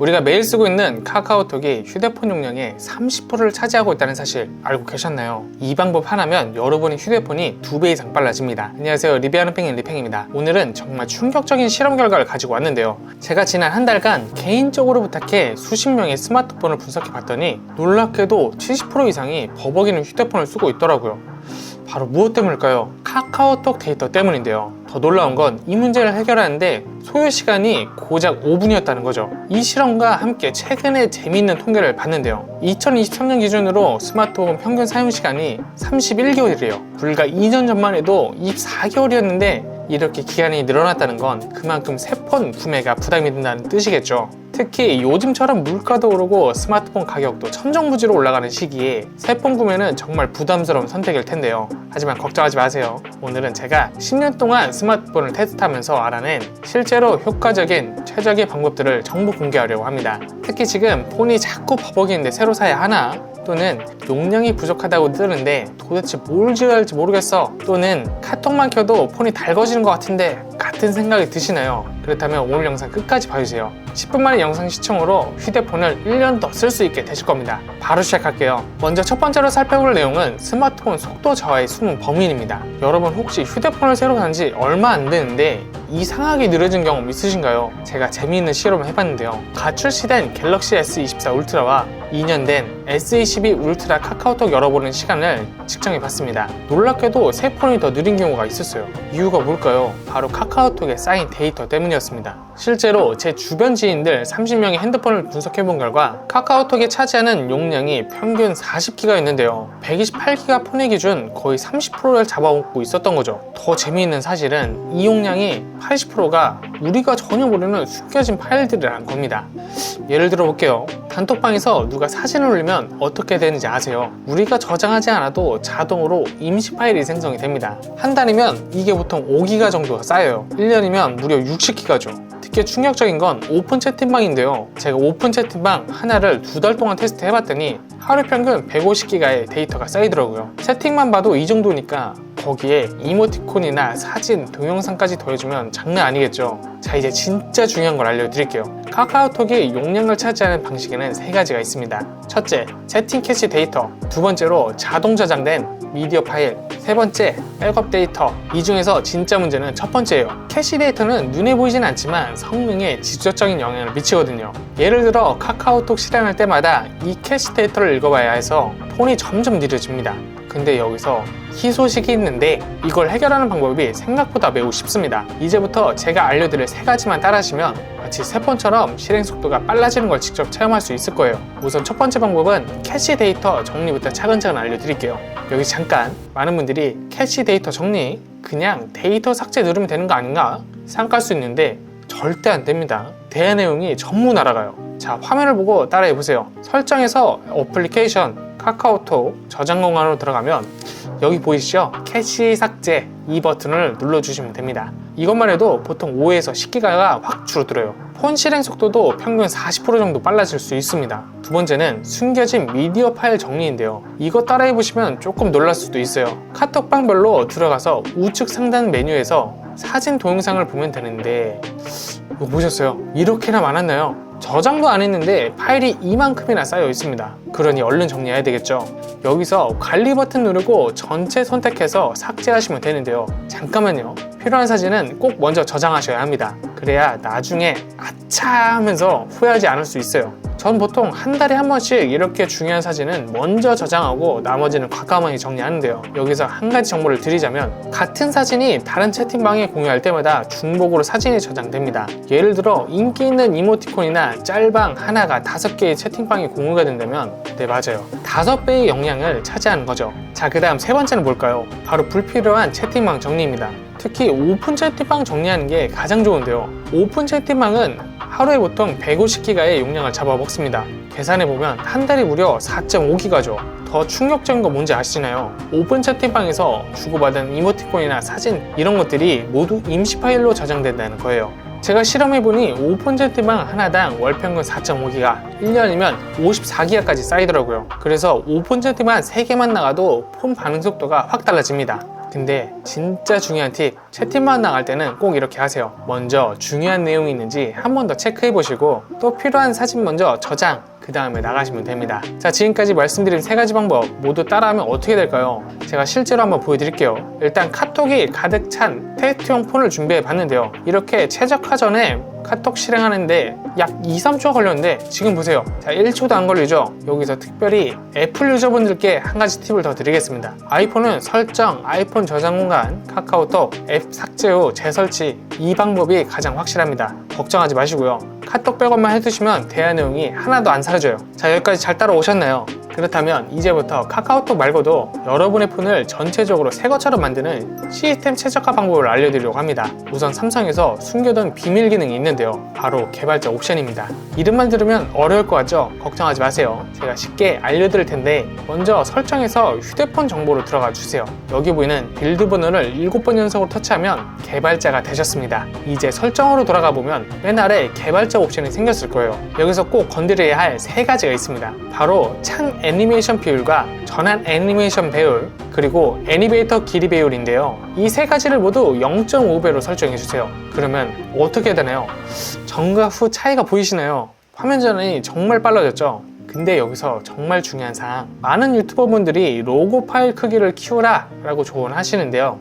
우리가 매일 쓰고 있는 카카오톡이 휴대폰 용량의 30%를 차지하고 있다는 사실 알고 계셨나요? 이 방법 하나면 여러분의 휴대폰이 2배 이상 빨라집니다. 안녕하세요, 리뷰하는 팽인 리팽입니다. 오늘은 정말 충격적인 실험 결과를 가지고 왔는데요. 제가 지난 한 달간 개인적으로 부탁해 수십 명의 스마트폰을 분석해 봤더니 놀랍게도 70% 이상이 버벅이는 휴대폰을 쓰고 있더라고요. 바로 무엇 때문일까요? 카카오톡 데이터 때문인데요. 더 놀라운 건 이 문제를 해결하는데 소요 시간이 고작 5분이었다는 거죠. 이 실험과 함께 최근에 재미있는 통계를 봤는데요. 2023년 기준으로 스마트폰 평균 사용 시간이 31개월이래요. 불과 2년 전만 해도 24개월이었는데 이렇게 기간이 늘어났다는 건 그만큼 새 폰 구매가 부담이 된다는 뜻이겠죠. 특히 요즘처럼 물가도 오르고 스마트폰 가격도 천정부지로 올라가는 시기에 새 폰 구매는 정말 부담스러운 선택일 텐데요. 하지만 걱정하지 마세요. 오늘은 제가 10년 동안 스마트폰을 테스트하면서 알아낸 실제로 효과적인 최적의 방법들을 전부 공개하려고 합니다. 특히 지금 폰이 자꾸 버벅이는데 새로 사야 하나? 또는 용량이 부족하다고 뜨는데 도대체 뭘 지어야 할지 모르겠어, 또는 카톡만 켜도 폰이 달궈지는 것 같은데 같은 생각이 드시나요? 그렇다면 오늘 영상 끝까지 봐주세요. 10분 만에 영상 시청으로 휴대폰을 1년 더 쓸 수 있게 되실 겁니다. 바로 시작할게요. 먼저 첫 번째로 살펴볼 내용은 스마트폰 속도 저하의 숨은 범인입니다. 여러분 혹시 휴대폰을 새로 산 지 얼마 안 되는데 이상하게 느려진 경험 있으신가요? 제가 재미있는 실험을 해봤는데요. 갓 출시된 갤럭시 S24 울트라와 2년 된 S22 울트라 카카오톡 열어보는 시간을 측정해봤습니다. 놀랍게도 새 폰이 더 느린 경우가 있었어요. 이유가 뭘까요? 바로 카카오톡에 쌓인 데이터 때문이었습니다. 실제로 제 주변 지인들 30명의 핸드폰을 분석해본 결과 카카오톡이 차지하는 용량이 평균 40기가였는데요. 128기가 폰의 기준 거의 30%를 잡아먹고 있었던 거죠. 더 재미있는 사실은 이 용량이 80%가 우리가 전혀 모르는 숨겨진 파일들이라는 겁니다. 예를 들어 볼게요. 단톡방에서 누가 사진을 올리면 어떻게 되는지 아세요? 우리가 저장하지 않아도 자동으로 임시 파일이 생성이 됩니다. 한 달이면 이게 보통 5기가 정도가 쌓여요. 1년이면 무려 60기가죠. 특히 충격적인 건 오픈 채팅방인데요. 제가 오픈 채팅방 하나를 2달 동안 테스트 해봤더니 하루 평균 150기가의 데이터가 쌓이더라고요. 채팅만 봐도 이 정도니까 거기에 이모티콘이나 사진, 동영상까지 더해주면 장난 아니겠죠. 자, 이제 진짜 중요한 걸 알려드릴게요. 카카오톡이 용량을 차지하는 방식에는 3가지가 있습니다. 첫째, 채팅 캐시 데이터. 두 번째로 자동 저장된 미디어 파일. 세 번째, 백업 데이터. 이 중에서 진짜 문제는 첫 번째예요. 캐시 데이터는 눈에 보이진 않지만 성능에 직접적인 영향을 미치거든요. 예를 들어 카카오톡 실행할 때마다 이 캐시 데이터를 읽어봐야 해서 폰이 점점 느려집니다. 근데 여기서 희소식이 있는데 이걸 해결하는 방법이 생각보다 매우 쉽습니다. 이제부터 제가 알려드릴 3가지만 따라하시면 마치 새 폰처럼 실행 속도가 빨라지는 걸 직접 체험할 수 있을 거예요. 우선 첫 번째 방법은 캐시 데이터 정리부터 차근차근 알려드릴게요. 여기 잠깐, 많은 분들이 캐시 데이터 정리, 그냥 데이터 삭제 누르면 되는 거 아닌가 생각할 수 있는데 절대 안 됩니다. 대화 내용이 전부 날아가요. 자, 화면을 보고 따라해보세요. 설정에서 어플리케이션, 카카오톡 저장 공간으로 들어가면 여기 보이시죠? 캐시 삭제 이 버튼을 눌러주시면 됩니다. 이것만 해도 보통 5에서 10기가가 확 줄어들어요. 폰 실행 속도도 평균 40% 정도 빨라질 수 있습니다. 두 번째는 숨겨진 미디어 파일 정리인데요. 이거 따라해보시면 조금 놀랄 수도 있어요. 카톡방별로 들어가서 우측 상단 메뉴에서 사진, 동영상을 보면 되는데 이거 보셨어요? 이렇게나 많았나요? 저장도 안 했는데 파일이 이만큼이나 쌓여 있습니다. 그러니 얼른 정리해야 되겠죠. 여기서 관리 버튼 누르고 전체 선택해서 삭제하시면 되는데요. 잠깐만요. 필요한 사진은 꼭 먼저 저장하셔야 합니다. 그래야 나중에 아차 하면서 후회하지 않을 수 있어요. 전 보통 한 달에 한 번씩 이렇게 중요한 사진은 먼저 저장하고 나머지는 과감하게 정리하는데요. 여기서 한 가지 정보를 드리자면 같은 사진이 다른 채팅방에 공유할 때마다 중복으로 사진이 저장됩니다. 예를 들어 인기 있는 이모티콘이나 짤방 하나가 5개의 채팅방에 공유가 된다면 네, 맞아요. 5배의 영향을 차지하는 거죠. 자, 그 다음 세 번째는 뭘까요? 바로 불필요한 채팅방 정리입니다. 특히 오픈 채팅방 정리하는 게 가장 좋은데요. 오픈 채팅방은 하루에 보통 150기가의 용량을 잡아먹습니다. 계산해보면 한 달에 무려 4.5기가죠. 더 충격적인 거 뭔지 아시나요? 오픈 채팅방에서 주고받은 이모티콘이나 사진 이런 것들이 모두 임시 파일로 저장된다는 거예요. 제가 실험해보니 오픈 채팅방 하나당 월평균 4.5기가, 1년이면 54기가까지 쌓이더라고요. 그래서 오픈 채팅방 3개만 나가도 폰 반응 속도가 확 달라집니다. 근데 진짜 중요한 팁, 채팅방 나갈 때는 꼭 이렇게 하세요. 먼저 중요한 내용이 있는지 한 번 더 체크해 보시고 또 필요한 사진 먼저 저장, 그 다음에 나가시면 됩니다. 자, 지금까지 말씀드린 3가지 방법 모두 따라하면 어떻게 될까요? 제가 실제로 한번 보여드릴게요. 일단 카톡이 가득 찬 테스트용 폰을 준비해 봤는데요. 이렇게 최적화 전에 카톡 실행하는데 약 2-3초 걸렸는데 지금 보세요. 자, 1초도 안 걸리죠? 여기서 특별히 애플 유저분들께 한 가지 팁을 더 드리겠습니다. 아이폰은 설정, 아이폰 저장 공간, 카카오톡, 앱 삭제 후 재설치, 이 방법이 가장 확실합니다. 걱정하지 마시고요. 카톡 백업만 해두시면 대화 내용이 하나도 안 사라져요. 자, 여기까지 잘 따라오셨나요? 그렇다면 이제부터 카카오톡 말고도 여러분의 폰을 전체적으로 새 것처럼 만드는 시스템 최적화 방법을 알려드리려고 합니다. 우선 삼성에서 숨겨둔 비밀 기능이 있는데요. 바로 개발자 옵션입니다. 이름만 들으면 어려울 것 같죠? 걱정하지 마세요. 제가 쉽게 알려드릴 텐데 먼저 설정에서 휴대폰 정보로 들어가 주세요. 여기 보이는 빌드 번호를 7번 연속으로 터치하면 개발자가 되셨습니다. 이제 설정으로 돌아가 보면 맨 아래 개발자 옵션이 생겼을 거예요. 여기서 꼭 건드려야 할 3가지가 있습니다. 바로 창 애니메이션 비율과 전환 애니메이션 배율, 그리고 애니베이터 길이 배율인데요. 이 3가지를 모두 0.5배로 설정해주세요. 그러면 어떻게 해야 되나요? 전과 후 차이가 보이시나요? 화면 전환이 정말 빨라졌죠? 근데 여기서 정말 중요한 사항, 많은 유튜버분들이 로고 파일 크기를 키우라 라고 조언하시는데요.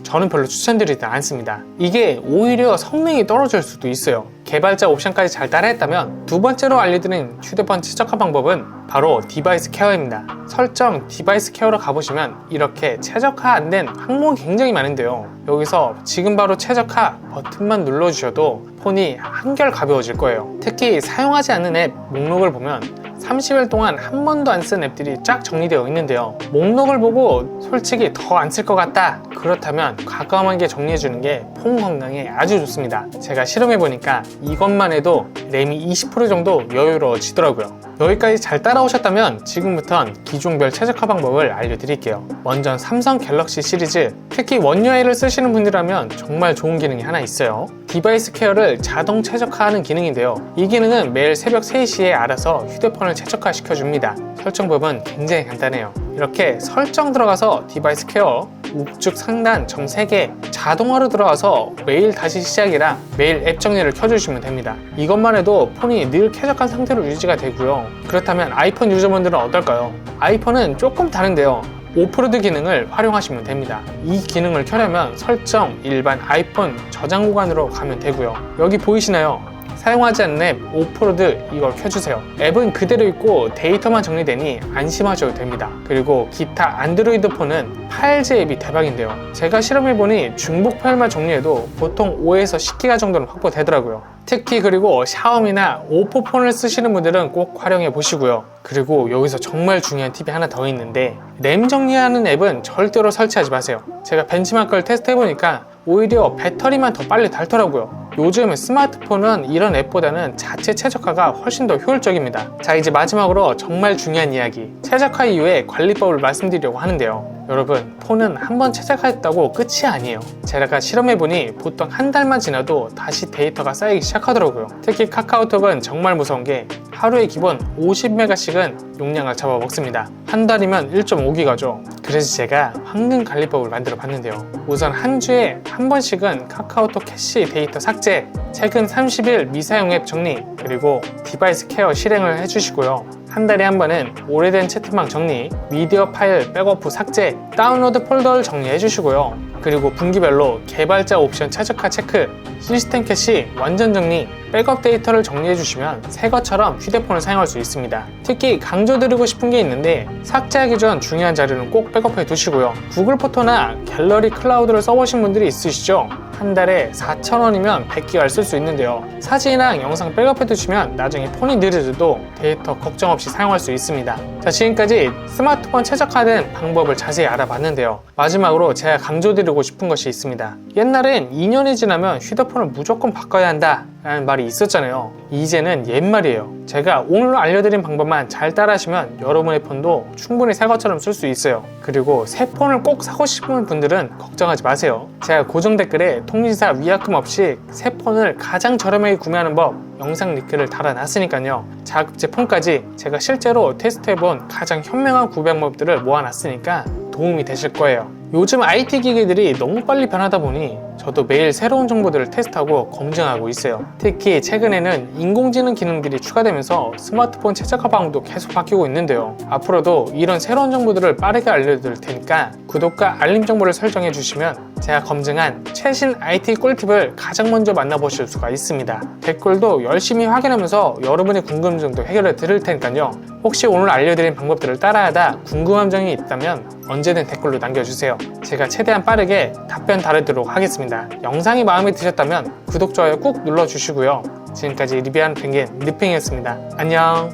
저는 별로 추천드리지 않습니다. 이게 오히려 성능이 떨어질 수도 있어요. 개발자 옵션까지 잘 따라했다면 두 번째로 알려드린 휴대폰 최적화 방법은 바로 디바이스 케어입니다. 설정 디바이스 케어로 가보시면 이렇게 최적화 안 된 항목이 굉장히 많은데요. 여기서 지금 바로 최적화 버튼만 눌러주셔도 폰이 한결 가벼워질 거예요. 특히 사용하지 않는 앱 목록을 보면 30일 동안 한 번도 안 쓴 앱들이 쫙 정리되어 있는데요. 목록을 보고 솔직히 더 안 쓸 것 같다, 그렇다면 과감하게 정리해주는 게 폰 건강에 아주 좋습니다. 제가 실험해보니까 이것만 해도 램이 20% 정도 여유로워지더라고요. 여기까지 잘 따라오셨다면 지금부턴 기종별 최적화 방법을 알려드릴게요. 먼저 삼성 갤럭시 시리즈, 특히 원유아이를 쓰시는 분이라면 정말 좋은 기능이 하나 있어요. 디바이스 케어를 자동 최적화하는 기능인데요. 이 기능은 매일 새벽 3시에 알아서 휴대폰을 최적화 시켜줍니다. 설정법은 굉장히 간단해요. 이렇게 설정 들어가서 디바이스 케어, 우측 상단 점 3개 자동화로 들어가서 매일 다시 시작이라 매일 앱 정리를 켜주시면 됩니다. 이것만 해도 폰이 늘 쾌적한 상태로 유지가 되고요. 그렇다면 아이폰 유저분들은 어떨까요? 아이폰은 조금 다른데요. 오프로드 기능을 활용하시면 됩니다. 이 기능을 켜려면 설정, 일반 아이폰 저장 구간으로 가면 되고요. 여기 보이시나요? 사용하지 않는 앱 오프로드, 이걸 켜주세요. 앱은 그대로 있고 데이터만 정리되니 안심하셔도 됩니다. 그리고 기타 안드로이드 폰은 파일즈 앱이 대박인데요. 제가 실험해보니 중복 파일만 정리해도 보통 5에서 10기가 정도는 확보되더라고요. 특히 그리고 샤오미나 오포 폰을 쓰시는 분들은 꼭 활용해 보시고요. 그리고 여기서 정말 중요한 팁이 하나 더 있는데, 램 정리하는 앱은 절대로 설치하지 마세요. 제가 벤치마크를 테스트해보니까 오히려 배터리만 더 빨리 닳더라고요. 요즘 스마트폰은 이런 앱보다는 자체 최적화가 훨씬 더 효율적입니다. 자, 이제 마지막으로 정말 중요한 이야기, 최적화 이후에 관리법을 말씀드리려고 하는데요. 여러분, 폰은 한번 최적화했다고 끝이 아니에요. 제가 실험해보니 보통 한 달만 지나도 다시 데이터가 쌓이기 시작하더라고요. 특히 카카오톡은 정말 무서운 게 하루에 기본 50메가씩은 용량을 잡아먹습니다. 한 달이면 1.5기가죠. 그래서 제가 황금 관리법을 만들어 봤는데요. 우선 한 주에 한 번씩은 카카오톡 캐시 데이터 삭제, 최근 30일 미사용 앱 정리, 그리고 디바이스 케어 실행을 해주시고요. 한 달에 한 번은 오래된 채팅방 정리, 미디어 파일 백업 후 삭제, 다운로드 폴더를 정리해 주시고요. 그리고 분기별로 개발자 옵션 최적화 체크, 시스템 캐시 완전 정리, 백업 데이터를 정리해 주시면 새 것처럼 휴대폰을 사용할 수 있습니다. 특히 강조드리고 싶은 게 있는데, 삭제하기 전 중요한 자료는 꼭 백업해 두시고요. 구글 포토나 갤러리 클라우드를 써보신 분들이 있으시죠? 한 달에 4,000원이면 100기가를 쓸 수 있는데요. 사진이랑 영상 백업해 두시면 나중에 폰이 느려져도 데이터 걱정 없이 사용할 수 있습니다. 자, 지금까지 스마트폰 최적화된 방법을 자세히 알아봤는데요. 마지막으로 제가 강조드리고 싶은 것이 있습니다. 옛날엔 2년이 지나면 휴대폰을 무조건 바꿔야 한다 라는 말이 있었잖아요. 이제는 옛말이에요. 제가 오늘 알려드린 방법만 잘 따라하시면 여러분의 폰도 충분히 새 것처럼 쓸 수 있어요. 그리고 새 폰을 꼭 사고 싶은 분들은 걱정하지 마세요. 제가 고정 댓글에 통신사 위약금 없이 새 폰을 가장 저렴하게 구매하는 법 영상 링크를 달아놨으니까요. 자급제 폰까지 제가 실제로 테스트해본 가장 현명한 구매 방법들을 모아놨으니까 도움이 되실 거예요. 요즘 IT 기기들이 너무 빨리 변하다 보니 저도 매일 새로운 정보들을 테스트하고 검증하고 있어요. 특히 최근에는 인공지능 기능들이 추가되면서 스마트폰 최적화 방법도 계속 바뀌고 있는데요. 앞으로도 이런 새로운 정보들을 빠르게 알려드릴 테니까 구독과 알림 정보를 설정해 주시면 제가 검증한 최신 IT 꿀팁을 가장 먼저 만나보실 수가 있습니다. 댓글도 열심히 확인하면서 여러분의 궁금증도 해결해 드릴 테니까요. 혹시 오늘 알려드린 방법들을 따라하다 궁금한 점이 있다면 언제든 댓글로 남겨주세요. 제가 최대한 빠르게 답변 다루도록 하겠습니다. 영상이 마음에 드셨다면 구독, 좋아요 꾹 눌러주시고요. 지금까지 리뷰하는 펭귄 리팽이었습니다. 안녕.